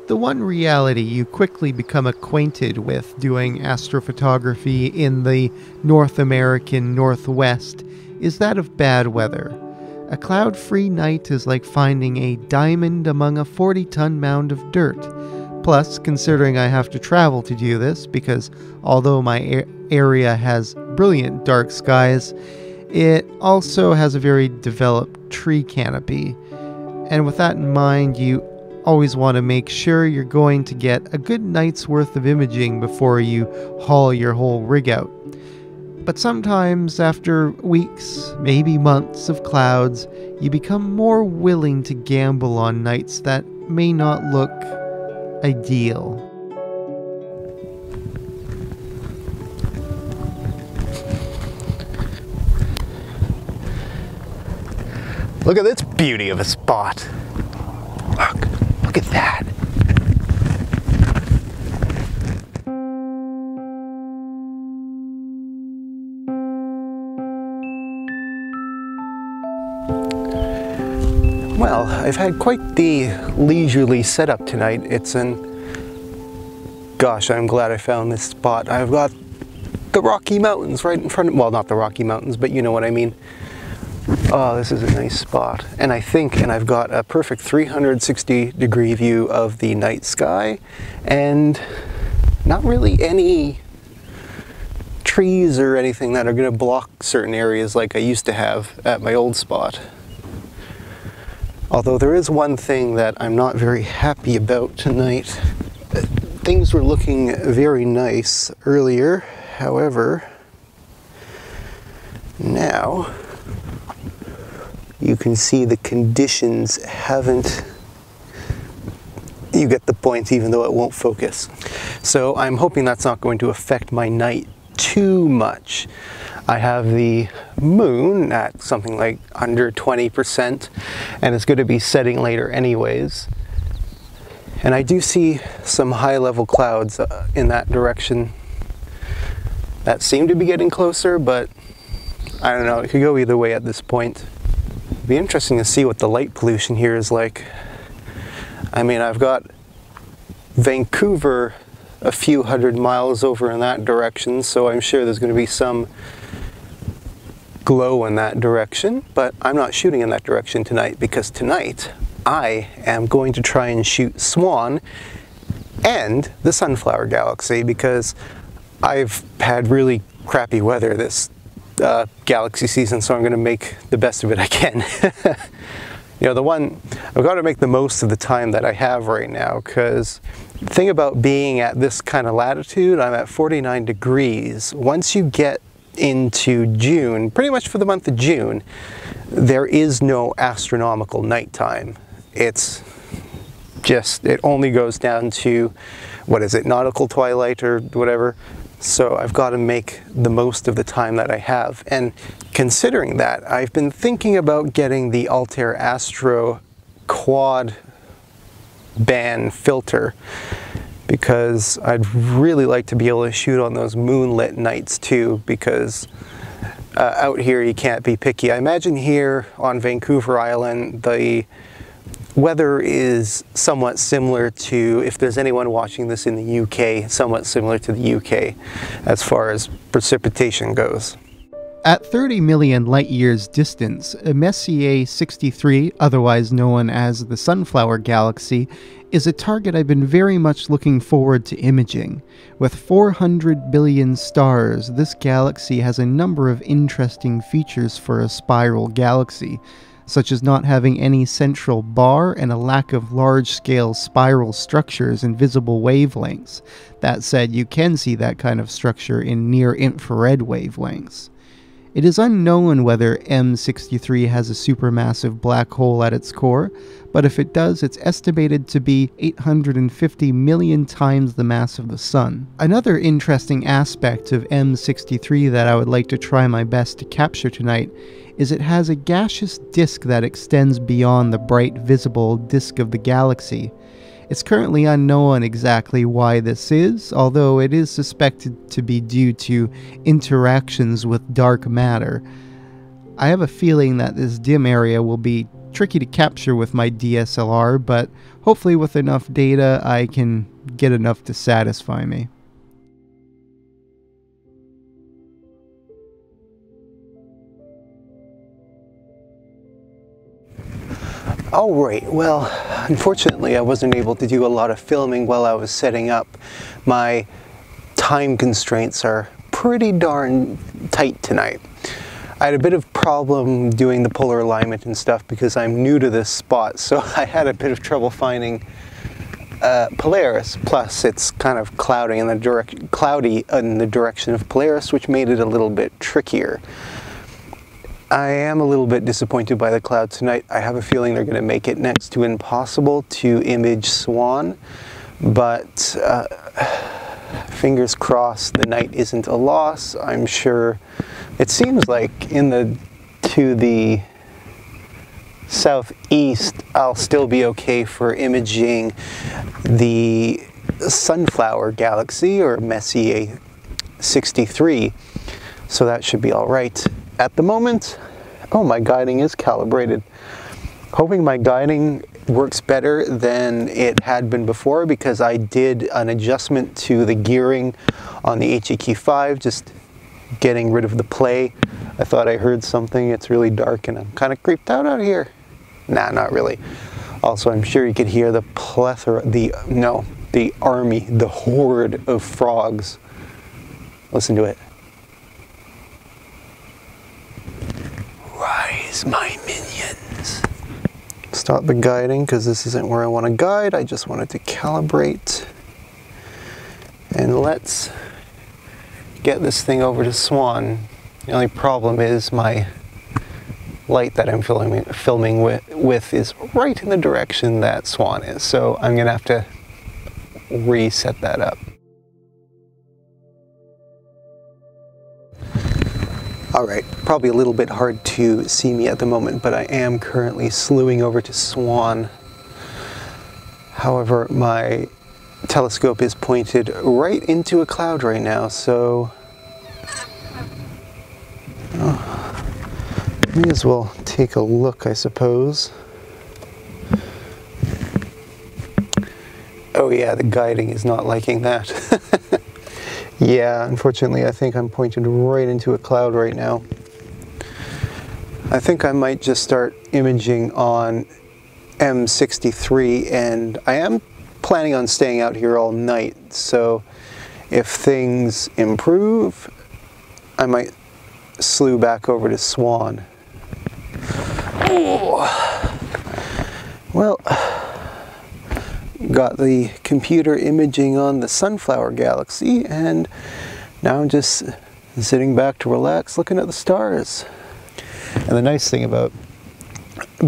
The one reality you quickly become acquainted with doing astrophotography in the North American Northwest is that of bad weather. A cloud-free night is like finding a diamond among a 40-ton mound of dirt. Plus, considering I have to travel to do this, because although my area has brilliant dark skies, it also has a very developed tree canopy. And with that in mind, you always want to make sure you're going to get a good night's worth of imaging before you haul your whole rig out. But sometimes, after weeks, maybe months of clouds, you become more willing to gamble on nights that may not look ideal. Look at this beauty of a spot. Look at that. Well, I've had quite the leisurely setup tonight. Gosh, I'm glad I found this spot. I've got the Rocky Mountains right in front of, well, not the Rocky Mountains, but you know what I mean. Oh, this is a nice spot. And I've got a perfect 360-degree view of the night sky, and not really any trees or anything that are going to block certain areas like I used to have at my old spot. Although there is one thing that I'm not very happy about tonight. Things were looking very nice earlier, however, now you can see the conditions haven't, you get the point, even though it won't focus. So I'm hoping that's not going to affect my night too much. I have the moon at something like under 20%, and it's going to be setting later anyways. And I do see some high-level clouds in that direction that seem to be getting closer, but I don't know, it could go either way at this point. It'd be interesting to see what the light pollution here is like. I mean, I've got Vancouver a few hundred miles over in that direction, so I'm sure there's going to be some glow in that direction, but I'm not shooting in that direction tonight, because tonight I am going to try and shoot Swan and the Sunflower Galaxy, because I've had really crappy weather this galaxy season, so I'm going to make the best of it I can. You know, I've got to make the most of the time that I have right now, because the thing about being at this kind of latitude, I'm at 49 degrees. Once you get into June, pretty much for the month of June, there is no astronomical nighttime. It only goes down to, what is it, nautical twilight or whatever. So I've got to make the most of the time that I have. And considering that, I've been thinking about getting the Altair Astro quad band filter, because I'd really like to be able to shoot on those moonlit nights too, because out here you can't be picky. I imagine here on Vancouver Island the weather is somewhat similar to, if there's anyone watching this in the UK, somewhat similar to the UK as far as precipitation goes. At 30 million light-years distance, Messier 63, otherwise known as the Sunflower Galaxy, is a target I've been very much looking forward to imaging. With 400 billion stars, this galaxy has a number of interesting features for a spiral galaxy, such as not having any central bar and a lack of large-scale spiral structures and visible wavelengths. That said, you can see that kind of structure in near-infrared wavelengths. It is unknown whether M63 has a supermassive black hole at its core, but if it does, it's estimated to be 850 million times the mass of the Sun. Another interesting aspect of M63 that I would like to try my best to capture tonight is it has a gaseous disk that extends beyond the bright visible disk of the galaxy. It's currently unknown exactly why this is, although it is suspected to be due to interactions with dark matter. I have a feeling that this dim area will be tricky to capture with my DSLR, but hopefully with enough data I can get enough to satisfy me. All right, well, unfortunately I wasn't able to do a lot of filming while I was setting up. My time constraints are pretty darn tight tonight. I had a bit of problem doing the polar alignment and stuff because I'm new to this spot, so I had a bit of trouble finding Polaris. Plus, it's kind of cloudy in the direction of Polaris, which made it a little bit trickier. I am a little bit disappointed by the clouds tonight. I have a feeling they're going to make it next to impossible to image Swan, but fingers crossed the night isn't a loss. I'm sure it seems like to the southeast I'll still be okay for imaging the Sunflower Galaxy, or Messier 63, so that should be all right. At the moment, oh, my guiding is calibrated. Hoping my guiding works better than it had been before, because I did an adjustment to the gearing on the HEQ5, just getting rid of the play. I thought I heard something. It's really dark and I'm kind of creeped out here. Nah, not really. Also, I'm sure you could hear the plethora, the army, the horde of frogs. Listen to it. Rise, my minions. Stop the guiding because this isn't where I want to guide. I just wanted to calibrate. And let's get this thing over to Swan. The only problem is my light that I'm filming with is right in the direction that Swan is. So I'm going to have to reset that up. Alright, probably a little bit hard to see me at the moment, but I am currently slewing over to Swan. May my telescope is pointed right into a cloud right now, so may as well take a look, I suppose. Oh yeah, the guiding is not liking that. Yeah, unfortunately, I think I'm pointed right into a cloud right now. I think I might just start imaging on M63, and I am planning on staying out here all night, so if things improve, I might slew back over to Swan. Oh. Well, got the computer imaging on the Sunflower Galaxy, and now I'm just sitting back to relax looking at the stars. And the nice thing about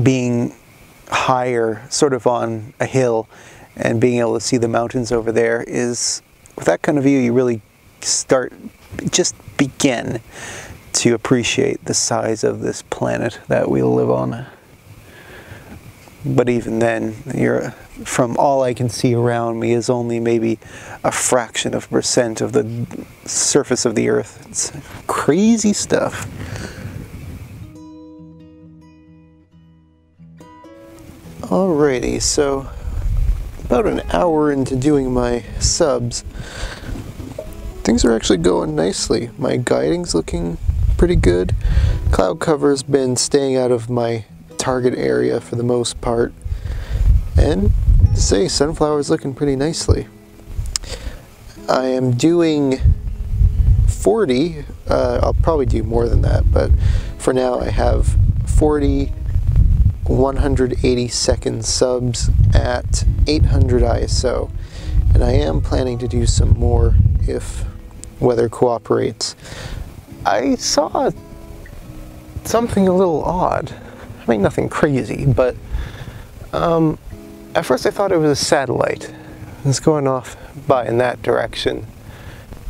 being higher, sort of on a hill, and being able to see the mountains over there is, with that kind of view, you really begin to appreciate the size of this planet that we live on. But even then, from all I can see around me is only maybe a fraction of a percent of the surface of the Earth. It's crazy stuff. Alrighty, so about an hour into doing my subs, things are actually going nicely. My guiding's looking pretty good. Cloud cover's been staying out of my target area for the most part, and to say, Sunflower's looking pretty nicely. I am doing 40, I'll probably do more than that, but for now I have 40 180-second subs at 800 ISO, and I am planning to do some more if weather cooperates. I saw something a little odd. I mean, nothing crazy, but at first I thought it was a satellite. It was going off by in that direction.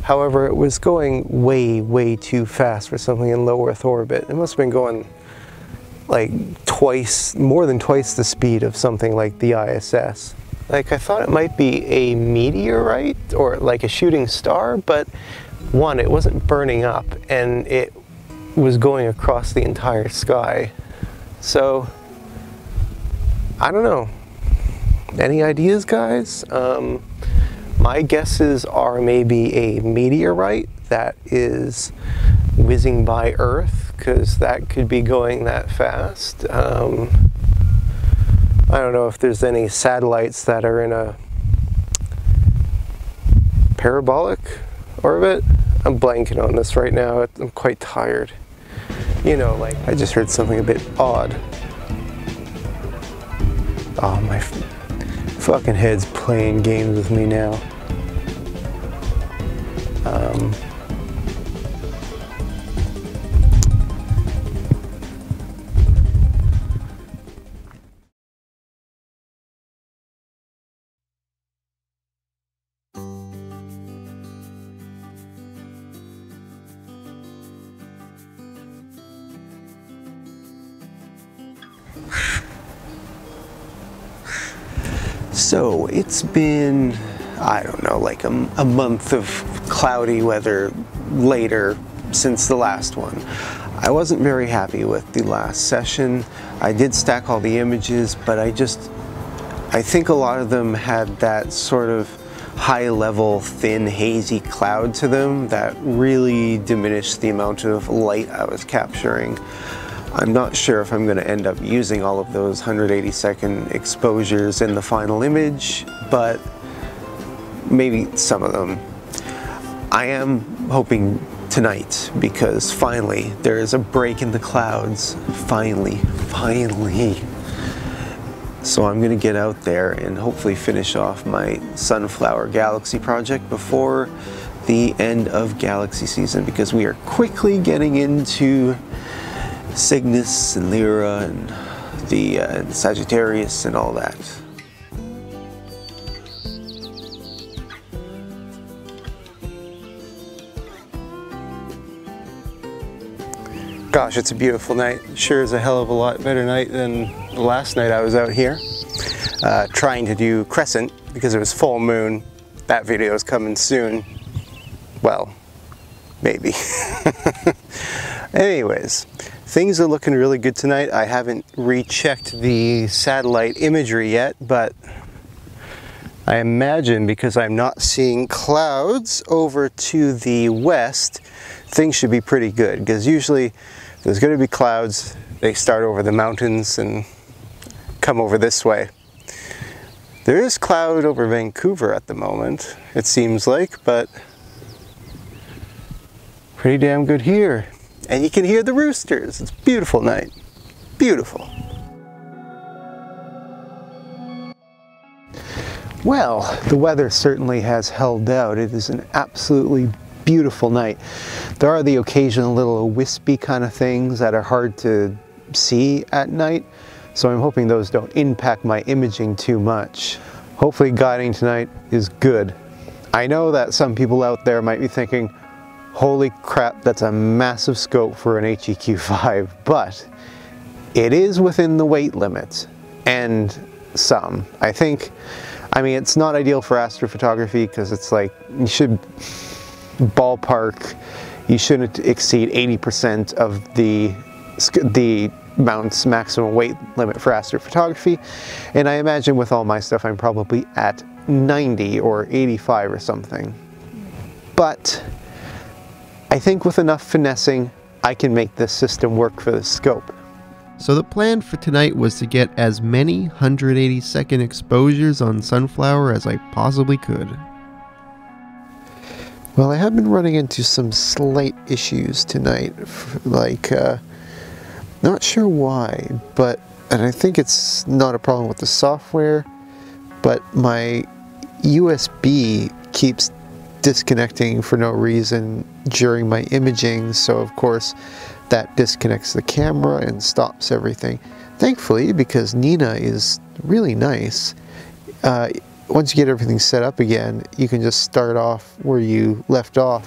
However, it was going way, way too fast for something in low Earth orbit. It must have been going like more than twice the speed of something like the ISS. Like, I thought it might be a meteorite or like a shooting star, but one, it wasn't burning up, and it was going across the entire sky. So I don't know. Any ideas, guys? My guesses are maybe a meteorite that is whizzing by Earth, because that could be going that fast. I don't know if there's any satellites that are in a parabolic orbit. I'm blanking on this right now. I'm quite tired. You know, like, I just heard something a bit odd. Oh, my fucking head's playing games with me now. So it's been, I don't know, like a month of cloudy weather later since the last one. I wasn't very happy with the last session. I did stack all the images, but I think a lot of them had that sort of high level, thin, hazy cloud to them that really diminished the amount of light I was capturing. I'm not sure if I'm going to end up using all of those 180-second exposures in the final image, but maybe some of them. I am hoping tonight, because finally there is a break in the clouds. Finally. So I'm going to get out there and hopefully finish off my Sunflower Galaxy project before the end of Galaxy season, because we are quickly getting into Cygnus and Lyra and the Sagittarius and all that. Gosh, it's a beautiful night. Sure is a hell of a lot better night than the last night I was out here trying to do Crescent, because it was full moon. That video is coming soon. Well, maybe. Anyways, things are looking really good tonight. I haven't rechecked the satellite imagery yet, but I imagine because I'm not seeing clouds over to the west, things should be pretty good, because usually if there's going to be clouds, they start over the mountains and come over this way. There is cloud over Vancouver at the moment, it seems like, but pretty damn good here. And you can hear the roosters. It's a beautiful night. Beautiful. Well, the weather certainly has held out. It is an absolutely beautiful night. There are the occasional little wispy kind of things that are hard to see at night, so I'm hoping those don't impact my imaging too much. Hopefully guiding tonight is good. I know that some people out there might be thinking, holy crap, that's a massive scope for an HEQ5, but it is within the weight limit, and some. I mean, it's not ideal for astrophotography, because it's like, you should ballpark, you shouldn't exceed 80% of the mount's maximum weight limit for astrophotography, and I imagine with all my stuff I'm probably at 90 or 85 or something. But I think with enough finessing, I can make this system work for the scope. So the plan for tonight was to get as many 180-second exposures on Sunflower as I possibly could. Well, I have been running into some slight issues tonight, like, not sure why, and I think it's not a problem with the software, but my USB keeps disconnecting for no reason during my imaging, so of course that disconnects the camera and stops everything. Thankfully, because Nina is really nice, once you get everything set up again, you can just start off where you left off.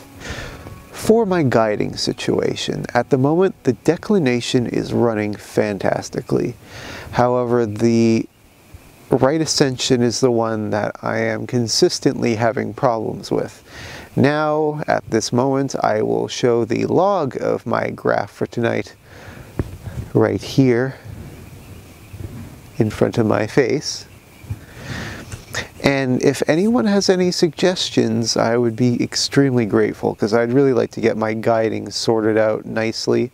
For my guiding situation, at the moment the declination is running fantastically. However, the right ascension is the one that I am consistently having problems with. Now, at this moment, I will show the log of my graph for tonight right here. in front of my face. And if anyone has any suggestions, I would be extremely grateful, because I'd really like to get my guiding sorted out nicely.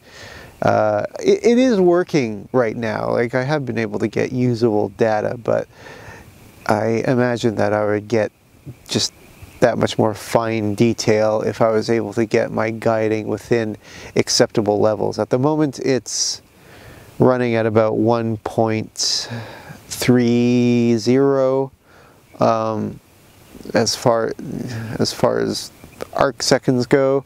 It is working right now. Like, I have been able to get usable data, but I imagine that I would get just that much more fine detail if I was able to get my guiding within acceptable levels. At the moment, it's running at about 1.30 as far as arc seconds go,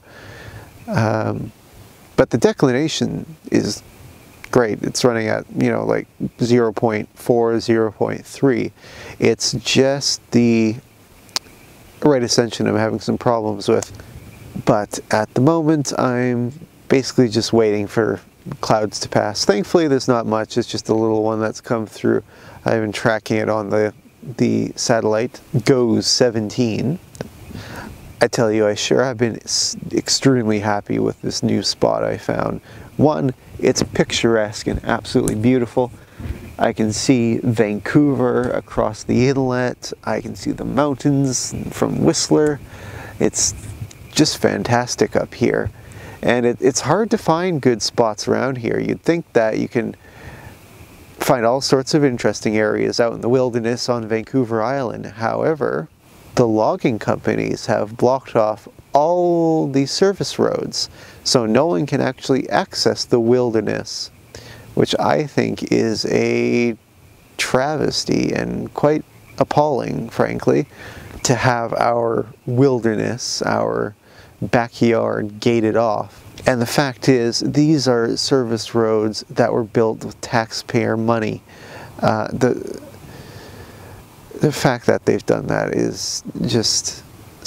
but the declination is great. It's running at, you know, like 0.4, 0.3. It's just the right ascension I'm having some problems with. But at the moment, I'm basically just waiting for clouds to pass. Thankfully, there's not much. It's just a little one that's come through. I've been tracking it on the satellite GOES 17. I tell you, I sure have been extremely happy with this new spot I found. One, it's picturesque and absolutely beautiful. I can see Vancouver across the inlet. I can see the mountains from Whistler. It's just fantastic up here. And it's hard to find good spots around here. You'd think that you can find all sorts of interesting areas out in the wilderness on Vancouver Island. However, the logging companies have blocked off all the service roads, so no one can actually access the wilderness, which I think is a travesty and quite appalling, frankly, to have our wilderness, our backyard, gated off. And the fact is, these are service roads that were built with taxpayer money. The fact that they've done that is just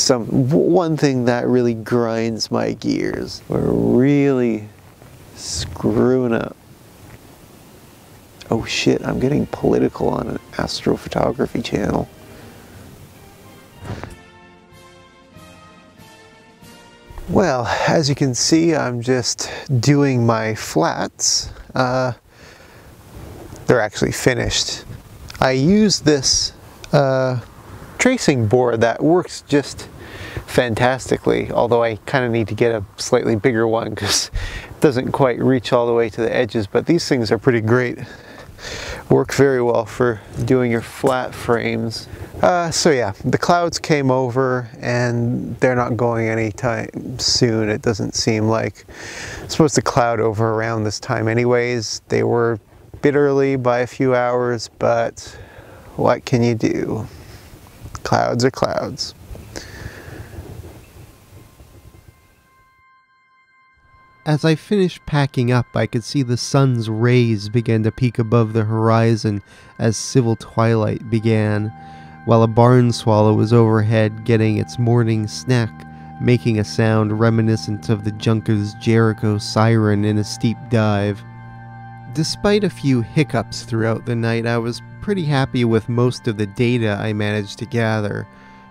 one thing that really grinds my gears. We're really screwing up. Oh shit, I'm getting political on an astrophotography channel. Well, as you can see, I'm just doing my flats. They're actually finished. I use this tracing board that works just fantastically, although I kind of need to get a slightly bigger one because it doesn't quite reach all the way to the edges, but these things are pretty great. Work very well for doing your flat frames. So yeah, the clouds came over and they're not going anytime soon. It doesn't seem like it's supposed to cloud over around this time anyways. They were a bit early by a few hours, but what can you do? Clouds are clouds. As I finished packing up, I could see the sun's rays begin to peek above the horizon as civil twilight began, while a barn swallow was overhead getting its morning snack, making a sound reminiscent of the Junkers Jericho siren in a steep dive. Despite a few hiccups throughout the night, I was pretty happy with most of the data I managed to gather.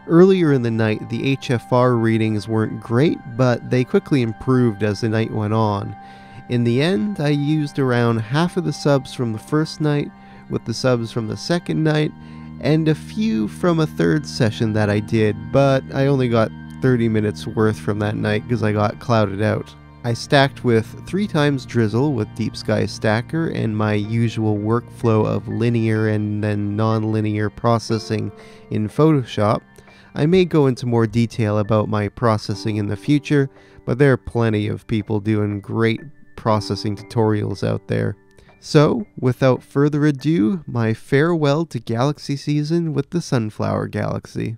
Earlier in the night, the HFR readings weren't great, but they quickly improved as the night went on. In the end, I used around half of the subs from the first night, with the subs from the second night, and a few from a third session that I did, but I only got 30 minutes worth from that night because I got clouded out. I stacked with 3 times drizzle with Deep Sky Stacker and my usual workflow of linear and then non-linear processing in Photoshop. I may go into more detail about my processing in the future, but there are plenty of people doing great processing tutorials out there. So, without further ado, my farewell to Galaxy season with the Sunflower Galaxy.